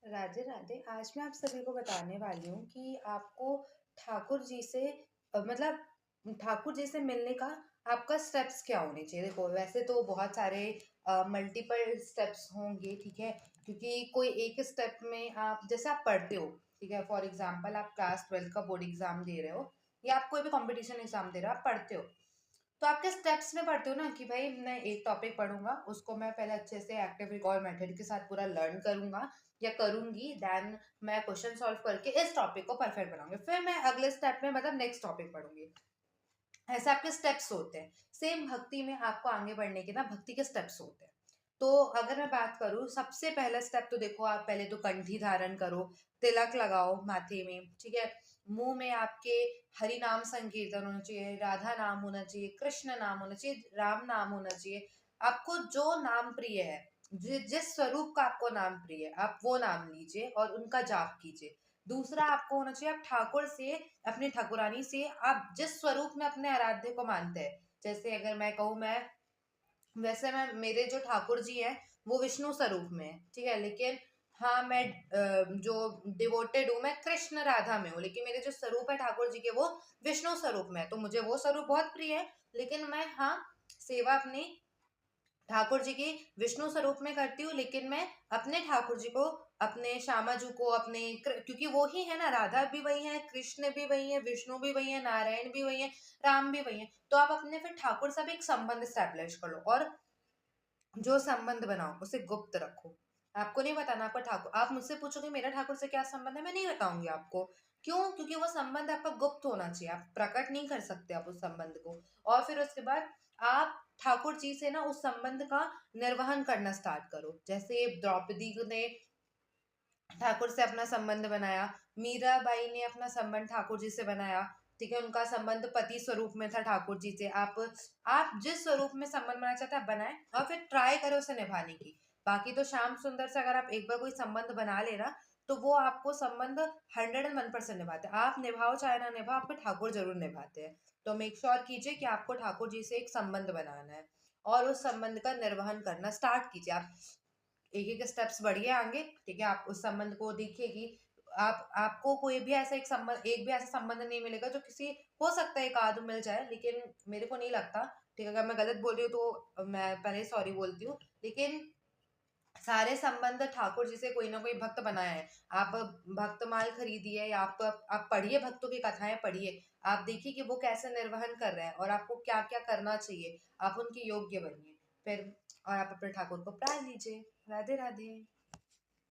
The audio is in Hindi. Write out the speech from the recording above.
राधे राधे। आज मैं आप सभी को बताने वाली हूँ कि आपको ठाकुर जी से मतलब ठाकुर जी से मिलने का आपका स्टेप्स क्या होने चाहिए। देखो, वैसे तो बहुत सारे मल्टीपल स्टेप्स होंगे, ठीक है। क्योंकि कोई एक स्टेप में आप जैसे आप पढ़ते हो, ठीक है। फॉर एग्जाम्पल आप क्लास 12 का बोर्ड एग्जाम दे रहे हो या आप कोई भी कंपटीशन एग्जाम दे रहे हो, आप पढ़ते हो। तो आपके स्टेप्स में पढ़ते हो ना कि भाई मैं एक टॉपिक पढ़ूंगा, उसको मैं पहले अच्छे से एक्टिव रिकॉल मेथड के साथ पूरा लर्न करूंगा या करूंगी, देन मैं क्वेश्चन सॉल्व करके इस टॉपिक को परफेक्ट बनाऊंगी, फिर मैं अगले स्टेप में मतलब नेक्स्ट टॉपिक पढ़ूंगी। ऐसे आपके स्टेप्स होते हैं। सेम भक्ति में आपको आगे बढ़ने के ना भक्ति के स्टेप्स होते हैं। तो अगर मैं बात करूं, सबसे पहला स्टेप तो देखो, आप पहले तो कंठी धारण करो, तिलक लगाओ माथे में, ठीक है। मुंह में आपके हरि नाम संकीर्तन होना चाहिए, राधा नाम होना चाहिए, कृष्ण नाम होना चाहिए, राम नाम होना चाहिए। आपको जो नाम प्रिय है, जिस स्वरूप का आपको नाम प्रिय है, आप वो नाम लीजिए और उनका जाप कीजिए। दूसरा आपको होना चाहिए, आप ठाकुर से, अपनी ठाकुरानी से, आप जिस स्वरूप में अपने आराध्य को मानते हैं। जैसे अगर मैं कहूँ, मैं मेरे जो ठाकुर जी हैं वो विष्णु स्वरूप में है, ठीक है। लेकिन हाँ, मैं जो डिवोटेड हूँ, मैं कृष्ण राधा में हूँ, लेकिन मेरे जो स्वरूप है ठाकुर जी के वो विष्णु स्वरूप में है, तो मुझे वो स्वरूप बहुत प्रिय है। लेकिन मैं, हाँ, सेवा अपनी ठाकुर जी की विष्णु स्वरूप में करती हूँ, लेकिन मैं अपने ठाकुर जी को, अपने श्यामा जी को, क्योंकि वो ही है ना, राधा भी वही है, कृष्ण भी वही है, विष्णु भी वही है, नारायण भी वही है, राम भी वही है। तो आप अपने फिर ठाकुर से भी एक संबंध स्टैब्लिश कर लो, और जो संबंध बनाओ उसे गुप्त रखो। आपको नहीं बताना आपका ठाकुर, आप मुझसे पूछोगे मेरा ठाकुर से क्या संबंध है, मैं नहीं बताऊंगी आपको। क्यों? क्योंकि वो संबंध आपका गुप्त होना चाहिए, आप प्रकट नहीं कर सकते आप उस संबंध को। और फिर उसके बाद आप ठाकुर जी से ना उस संबंध का निर्वहन करना स्टार्ट करो। जैसे द्रौपदी ने ठाकुर से अपना संबंध बनाया, मीराबाई ने अपना संबंध ठाकुर जी से बनाया, ठीक है। उनका संबंध पति स्वरूप में था ठाकुर जी से। आप जिस स्वरूप में संबंध बनाना चाहते हैं आप बनाए, और फिर ट्राई करो उसे निभाने की। बाकी तो श्याम सुंदर से अगर आप एक बार कोई संबंध बना लेना, तो वो आपको संबंध 101% निभाते हैं। आप निभाओ चाहे ना निभाओ, आपको ठाकुर जरूर निभाते हैं। तो मेक श्योर कीजिए कि आपको ठाकुर जी से एक संबंध बनाना है, और उस संबंध का निर्वहन करना स्टार्ट कीजिए। आप एक एक स्टेप्स बढ़िए आगे, ठीक है। आप उस संबंध को देखिए कि आपको कोई भी ऐसा एक भी ऐसा संबंध नहीं मिलेगा जो किसी, हो सकता है एक आध मिल जाए, लेकिन मेरे को नहीं लगता, ठीक है। अगर मैं गलत बोल रही हूँ तो मैं पहले सॉरी बोलती हूँ, लेकिन सारे संबंध ठाकुर जी से कोई ना कोई भक्त बनाया है। आप भक्तमाल खरीदिए, या आप पढ़िए, भक्तों की कथाएं पढ़िए, आप देखिए कि वो कैसे निर्वहन कर रहे हैं और आपको क्या क्या करना चाहिए, आप उनके योग्य बनिए फिर, और आप अपने ठाकुर को प्राण लीजिए। राधे राधे।